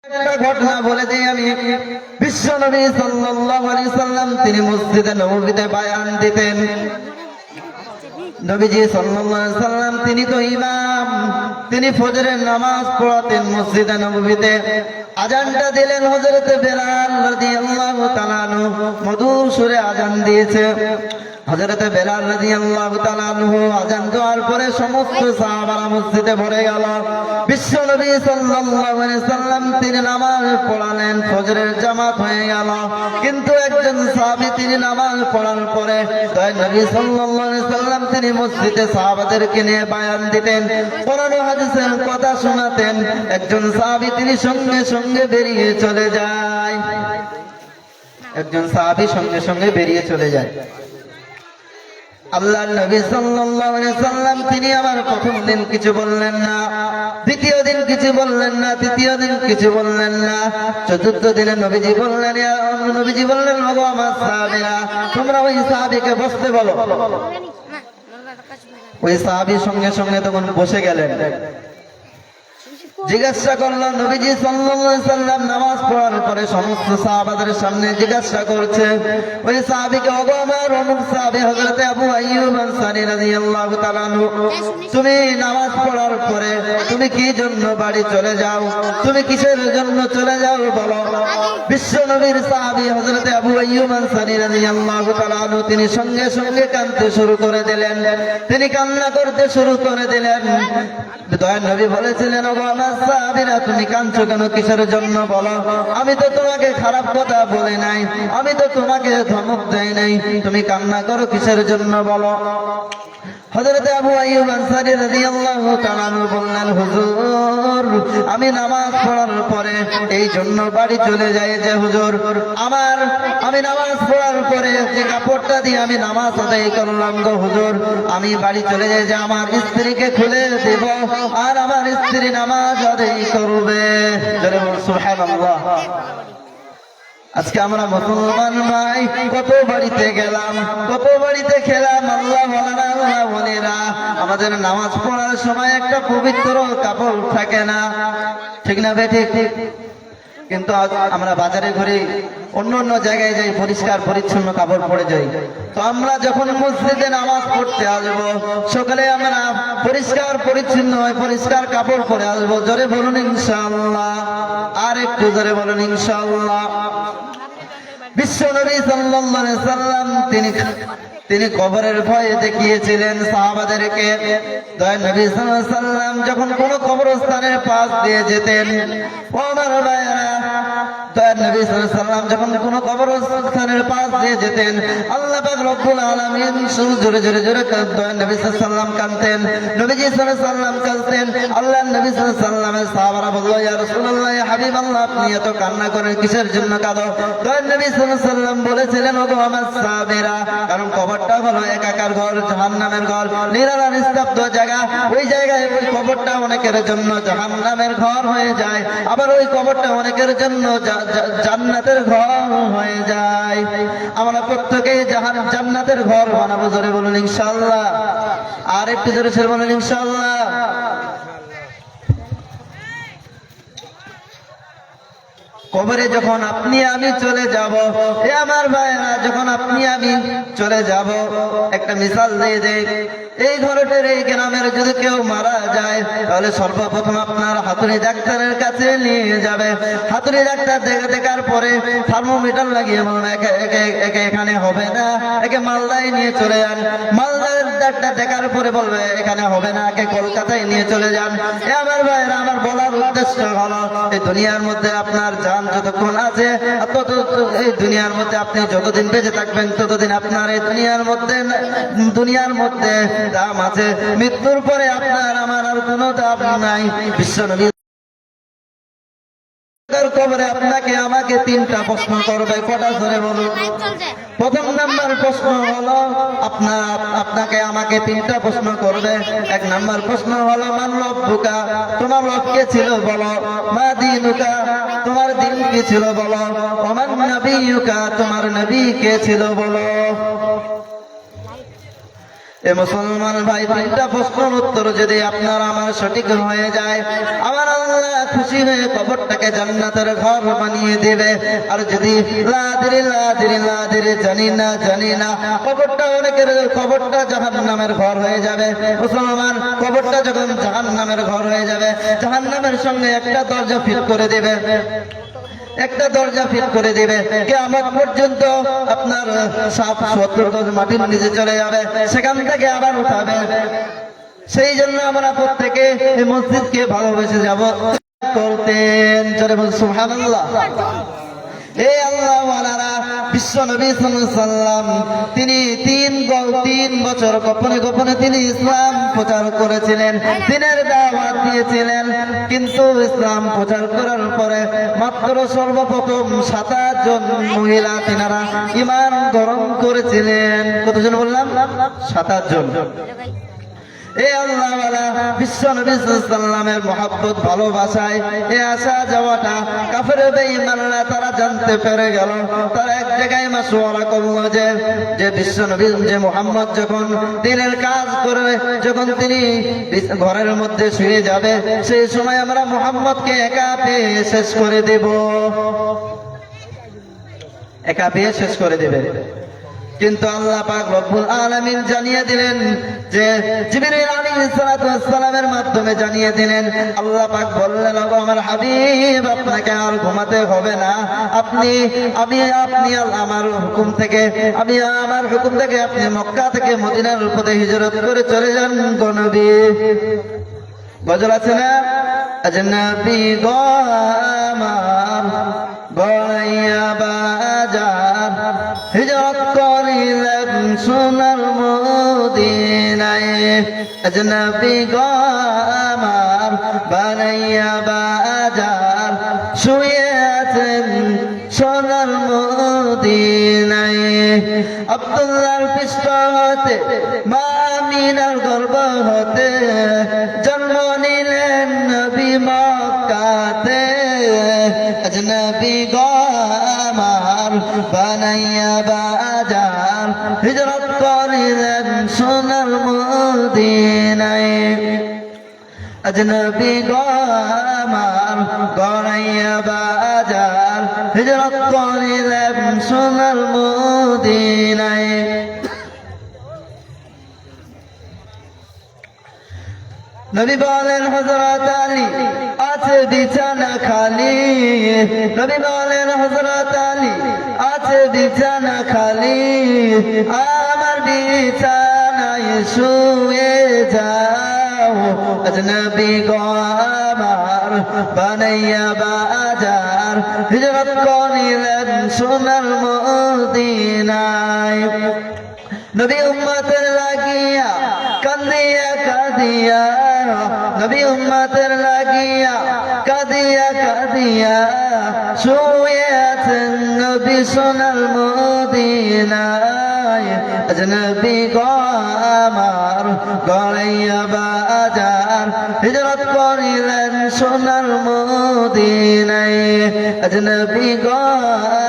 একটা ঘটনা বলে দিই আমি। বিশ্ব নবী সাল্লাল্লাহু আলাইহি সাল্লাম তিনি মসজিদে নববীতে বায়ান দিতেন। নবীজি সাল্লাল্লাহু আলাইহি সাল্লাম তিনি তো ইমাম, তিনি ফজরের নামাজ পড়াতেন মসজিদে নববীতে। আজানটা দিলেন হযরত বেলাল রাদিয়াল্লাহু তাআলা আনহু, মধুর সুরে আজান দিয়েছে। হযরত বেলাল রাদিয়াল্লাহু তাআলা আনহু আজান দেওয়ার পরে সমস্ত সাহাবারা মসজিদে ভরে গেল। বিশ্ব নবী সাল্লাল্লাহু আলাইহি সাল্লাম তিনি নামাজ পড়ালেন, ফজরের জামাত হয়ে গেল। কিন্তু একজন সাহাবী তিনি নামাজ পড়ার পরে নবী সাল্লাল্লাহু আলাইহি সাল্লাম তিনি মসজিদে সাহাবাদেরকে নিয়ে বয়ান দিতেন, কোরআন ও হাদিসের কথা শোনাতেন। একজন সাহাবী তিনি সঙ্গে সঙ্গে বেরিয়ে চলে যায়। একজন সাহাবী সঙ্গে সঙ্গে বেরিয়ে চলে যায়। আল্লাহর নবী সাল্লাল্লাহু আলাইহি সাল্লাম তিনি আমার প্রথম দিন কিছু বললেন না, দ্বিতীয় দিন কিছু বললেন না, তৃতীয় দিন কিছু বললেন না, চতুর্থ দিনে নবীজি বললেন, নবীজি বললেন, ওগো আমার সাহাবীরা, তোমরা ওই সাহাবীকে বসতে বলো। ওই সাহাবী সঙ্গে সঙ্গে তখন বসে গেলেন। জিজ্ঞাসা করলো, নবীজি সাল্লাল্লাহু আলাইহি সাল্লাম নামাজ পড়ার পরে সমস্ত সাহাবাদের সামনে জিজ্ঞাসা করছে ওই সাহাবীকে, ওগো আমার অমুক সাহাবী হযরত আবু আইয়ুব আনসারী রাদিয়াল্লাহু তাআলা আনহু, তুমি নামাজ পড়ার পরে তুমি কি জন্য বাড়ি চলে যাও? তুমি কিসের জন্য চলে যাও বলো? বিশ্ব নবীর সাহাবী হযরত আবু আইয়ুব আনসারী রাদিয়াল্লাহু তাআলা আনহু তিনি সঙ্গে সঙ্গে কাঁদতে শুরু করে দিলেন। তিনি কান্না করতে শুরু করে দিলেন। দয়ার নবী বলেছিলেন, ওগো আমার সাহাবীরা, তুমি কাঁদছো কেন? কিসের জন্য বলো? আমি তো তোমাকে খারাপ কথা বলি নাই, আমি তো তোমাকে ধমক দেই নাই, তুমি কান্না করো কিসের জন্য বলো? হযরত আবু আইয়ুব আনসারী রাদিয়াল্লাহু তাআলা আনহু বললেন, হুজুর, আমি নামাজ পড়ার পরে এই জন্য বাড়ি চলে যাই যে হুজুর, আমি নামাজ পড়ার পরে যে কাপড়টা দিয়ে আমি নামাজ আদায় করলাম গো হুজুর, আমি বাড়ি চলে যাই যে আমার স্ত্রীকে খুলে দেব আর আমার স্ত্রী নামাজ আদায় করবে। জোরে বল সুবহানাল্লাহ। আজকে আমরা মুসলমান ভাই কত বাড়িতে গেলাম, কত বাড়িতে খেলাম, আল্লাহ বলেরা আমাদের নামাজ পড়ার সময় একটা পবিত্র কাপড় থাকে না, ঠিক না বে? ঠিক। কিন্তু আমরা বাজারে ঘুরে অন্য অন্য জায়গায় যাই, পরিষ্কার পরিচ্ছন্ন কাপড় পরে যাই। তো আমরা যখন মসজিদে নামাজ পড়তে আসবো, সকালে আমরা পরিষ্কার পরিচ্ছন্ন হয়ে পরিষ্কার কাপড় পরে আসবো। জোরে বলুন ইনশাআল্লাহ। আর একটু জোরে বলুন ইনশাআল্লাহ। বিশ্ব নবী সাল্লাল্লাহু আলাইহি সাল্লাম তিনি কবরের ভয়ে দেখিয়েছিলেন সাহাবাদেরকে। দয়ার নবী সাল্লাল্লাহু আলাইহি সাল্লাম যখন কোন কবরস্থানের পাশ দিয়ে যেতেন, ও আমার ভাইয়েরা, দয়ার নবী সাল্লাল্লাহু আলাইহি সাল্লাম যখন কোন কবরস্থানের পাশ দিয়ে যেতেন, আল্লাহ পাক রব্বুল আলামিন জোরে জোরে জোরে দয়ার নবী সাল্লাল্লাহু আলাইহি সাল্লাম কাঁদতেন, নবীজি সাল্লাল্লাহু আলাইহি সাল্লাম কাঁদতেন। আল্লাহর নবী সাল্লাল্লাহু আলাইহি সাল্লামের সাহাবারা বলল, ইয়া রাসূলুল্লাহ, ইয়া হাবিবাল্লাহ, আপনি এত কান্না করেন কিসের জন্য কাঁদো? দয়ার নবী সাল্লাল্লাহু আলাইহি সাল্লাম বলেছিলেন, ওগো আমার সাহাবীরা, কারণ কবরটা হলো একাকার ঘর, জাহান্নামের ঘর, নিরালা নিস্তব্ধ জায়গা। ওই জায়গায় ওই কবরটা অনেকের জন্য জাহান্নামের ঘর হয়ে যায়, আবার ওই কবরটা অনেকের জন্য জান্নাতের ঘর হয়ে যায়। আমরা প্রত্যেকেই জান্নাতের ঘর বানাবো। জোরে বলুন ইনশাআল্লাহ। আর একটু জোরে সরে বলুন ইনশাআল্লাহ। কবরে যখন আপনি আমি চলে যাব, এ আমার ভাইরা, যখন আপনি আমি চলে যাব, একটা মিসাল দিয়ে দেই। এই ঘরটার এই গ্রামের যদি কেউ মারা যায়, তাহলে সর্বপ্রথম আপনার হাতুড়ি ডাক্তারের কাছে নিয়ে যাবে। হাতুড়ি ডাক্তার দেখার পরে থার্মোমিটার লাগিয়ে বলুন, একে এখানে হবে না, একে মালদায় নিয়ে চলে যান। মালদার ডাক্তার দেখার পরে বলবে এখানে হবে না, একে কলকাতায় নিয়ে চলে যান। এ আমার ভাইরা, আমার বলার উদ্দেশ্য হলো, এই দুনিয়ার মধ্যে আপনার জান যতক্ষণ আছে, এই দুনিয়ার মধ্যে আপনি যতদিন বেঁচে থাকবেন, ততদিন আপনার এই দুনিয়ার মধ্যে দাম আছে। মৃত্যুর পরে আপনার আমার আর কোনো দাম নাই। বিশ্ব নবী কবরে আপনাকে আমাকে তিনটা প্রশ্ন করবে। কটা ধরে বলুন? প্রথম নাম্বার প্রশ্ন হলো, আপনাকে আমাকে তিনটা প্রশ্ন করবে। এক নাম্বার প্রশ্ন হলো, মান রব্বুকা, তোমার রব কে ছিল বলো। মা দীনুকা, তোমার দিন কি ছিল বলো। ওমান নবিয়ুকা, তোমার নবী কে ছিল বলো। এ মুসলমান ভাই, তিনটা প্রশ্নের উত্তর যদি আপনার আমার সঠিক হয়ে যায়, আমার আল্লাহ খুশি হয়ে কবরটাকে জান্নাতের ঘর বানিয়ে দেবে। আর যদি লাদিরে জানি না কবরটা জাহান্নামের ঘর হয়ে যাবে। মুসলমান, কবরটা যখন জাহান্নামের ঘর হয়ে যাবে, জাহান্নামের সঙ্গে একটা দরজা ফিট করে দেবে, কিয়ামত পর্যন্ত আপনার 70 গজ মাটির নিচে চলে যাবে, সেখান থেকে আবার উঠাবে। সেই জন্য আমরা প্রত্যেকে এই মসজিদকে ভালোবেসে যাব করতেন। জোরে বল সুবহানাল্লাহ। এই আল্লাহওয়ালারা বিশ্ব নবী সাল্লাল্লাহু আলাইহি সাল্লাম তিনি 3 বছর গোপনে তিনি ইসলাম প্রচার করেছিলেন, দিনের দাওয়াত দিয়েছিলেন। কিন্তু ইসলাম প্রচার করার পরে মাত্র সর্বপ্রথম 27 জন মহিলা তিনারা ঈমান গ্রহণ করেছিলেন। কতজন বললাম? 27 জন। এই আল্লাহওয়ালা বিশ্ব নবী সাল্লাল্লাহু আলাইহি সাল্লামের মহব্বত ভালোবাসায় এই আসা যাওয়াটা কাফের বেঈমানরা তারা জানতে পেরে গেল। তারা এক জায়গায় মাশওয়ারা করলো যে বিশ্ব নবী যে মুহাম্মদ যখন দিনের কাজ করবে, যখন তিনি ঘরের মধ্যে শুয়ে যাবে, সেই সময় আমরা মুহাম্মদকে একা পেয়ে শেষ করে দেবে। কিন্তু আল্লাহ পাক রব্বুল আলামিন জানিয়ে দিলেন যে জিবরিল আলাইহিস সালাতু ওয়াস সালামের মাধ্যমে জানিয়ে দিলেন। আল্লাহ পাক বললেন, ওগো আমার হাবিব, আপনাকে আর ঘুমাতে হবে না, আপনি আমার হুকুম থেকে আপনি মক্কা থেকে মদিনার পথে হিজরত করে চলে যান গো নবী। গজল আছে না, আজনবী গো আমার গড়াইয়া বাজার হিজরত করিলেন সোনার মদিনায়। আজনবী গো আমার বানাইয়া বাজার শুয়ে আছেন সোনার মদিনায়। আব্দুল্লাহর পৃষ্ঠ হতে মা আমিনার গর্ভ হতে জন্ম নিলেন নবী মক্কাতে। আজনবী গো আমার বানাইয়া বাজার হিজরত করিলেন সোনার মদিনায়। আজনবী গো আমার গড়াইয়া বাজার হিজরত করিলেন সোনার মদিনায়। নবী বলেন, হযরত আলী আছে বিছানা খালি। নবী বলেন, হযরত আলী আছে বিছানা খালি, আমার বিছানায় শুয়ে যাও। আজনবী গো আমার বানাইয়া বাজার হিজরত করিলেন সোনার মদিনায়। নবী উম্মতের লাগিয়া কাঁদিয়া নবী উম্মতের লাগিয়া কাঁদিয়া শুয়ে আছেন নবী সোনার মদিনায়। আজনবী গো আমার গড়াইয়া বাজার হিজরত করিলেন সোনার মদিনায়। আজনবী গো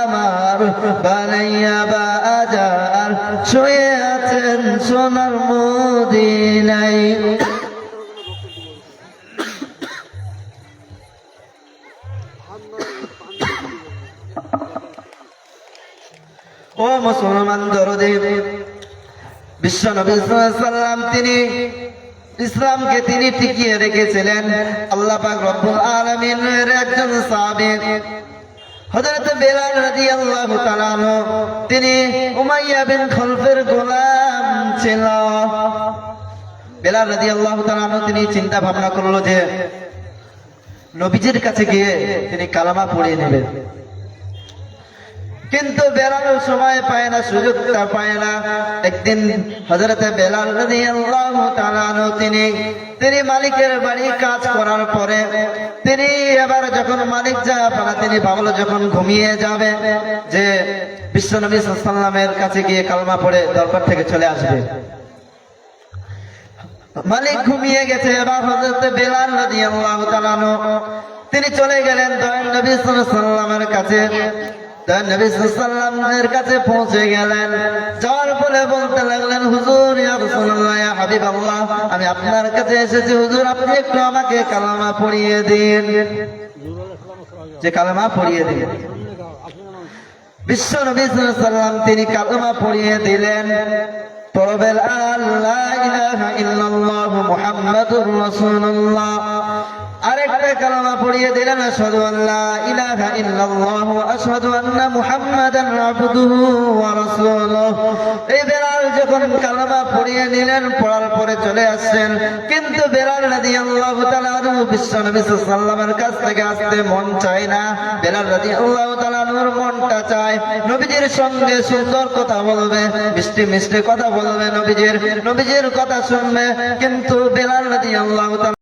আমার বানাইয়া বাজার শুয়ে আছেন সোনার মদিনায়। ও মুসলমান দরদে, বিশ্ব নবী সাল্লাল্লাহু আলাইহি সাল্লাম তিনি ইসলামকে তিনি টিকিয়ে রেখেছিলেন। আল্লাহ পাক রব্বুল আলামিনের একজন সাহাবী হযরত বেলাল রাদিয়াল্লাহু তাআলা আনহু, তিনি উমাইয়া বিন খলফের গোলাম ছিল। বেলাল রাদিয়াল্লাহু তাআলা আনহু তিনি চিন্তা ভাবনা করলো যে নবীজির কাছে গিয়ে তিনি কালেমা পড়িয়ে নেবেন। কিন্তু বেলাল সময় পায় না, সুযোগটা পায় না। একদিন হযরত বেলাল রাদিয়াল্লাহু তাআলা আনহু তিনি মালিকের বাড়ি কাজ করার পরে তিনি এবার যখন মালিক তিনি ভাবলো যখন ঘুমিয়ে যাবে যে বিশ্ব নবী সাল্লাল্লাহু আলাইহি ওয়াসাল্লামের কাছে গিয়ে কালেমা পড়ে দরবার থেকে চলে আসবে। মালিক ঘুমিয়ে গেছে, এবার হযরত বেলাল রাদিয়াল্লাহু তাআলা আনহু তিনি চলে গেলেন দয়াল নবী সাল্লাল্লাহু আলাইহি ওয়াসাল্লামের কাছে। তা নবী সাল্লাল্লাহু আলাইহি ওয়াসাল্লামের কাছে পৌঁছে গেলেন। যাওয়ার পরে বলতে লাগলেন, হুজুর ইয়া রাসূলুল্লাহ ইয়া হাবিবাল্লাহ, আমি আপনার কাছে এসেছি হুজুর, আপনি একটু আমাকে কালেমা পড়িয়ে দিন, যে কালেমা পড়িয়ে দিন। বিশ্ব নবী সাল্লাল্লাহু আলাইহি ওয়াসাল্লাম তিনি কালেমা পড়িয়ে দিলেন। পড়বেন আল্লাহ ইলাহা ইল্লাল্লাহ মুহাম্মাদুর রাসূলুল্লাহ। আরেকটা কালেমা পড়িয়ে দিলেন, আশহাদু আল্লা ইলাহা ইল্লাল্লাহ ওয়া আশহাদু আন্না মুহাম্মাদান আবদুহু ওয়া রাসূলুহু। এই বেলাল যখন কালেমা পড়িয়ে নিলেন, পড়ার পরে চলে আসছেন, কিন্তু বেলাল রাদিয়াল্লাহু তাআলা আনহু বিশ্ব নবী সাল্লাল্লাহু আলাইহি ওয়াসাল্লামের কাছ থেকে আসতে মন চায় না। বেলাল রাদিয়াল্লাহু তাআলা আনহুর মনটা চায় নবীজির সঙ্গে সুন্দর কথা বলবে, মিষ্টি মিষ্টি কথা বলবে, নবীজির কথা শুনবে। কিন্তু বেলাল রাদিয়াল্লাহু তাআলা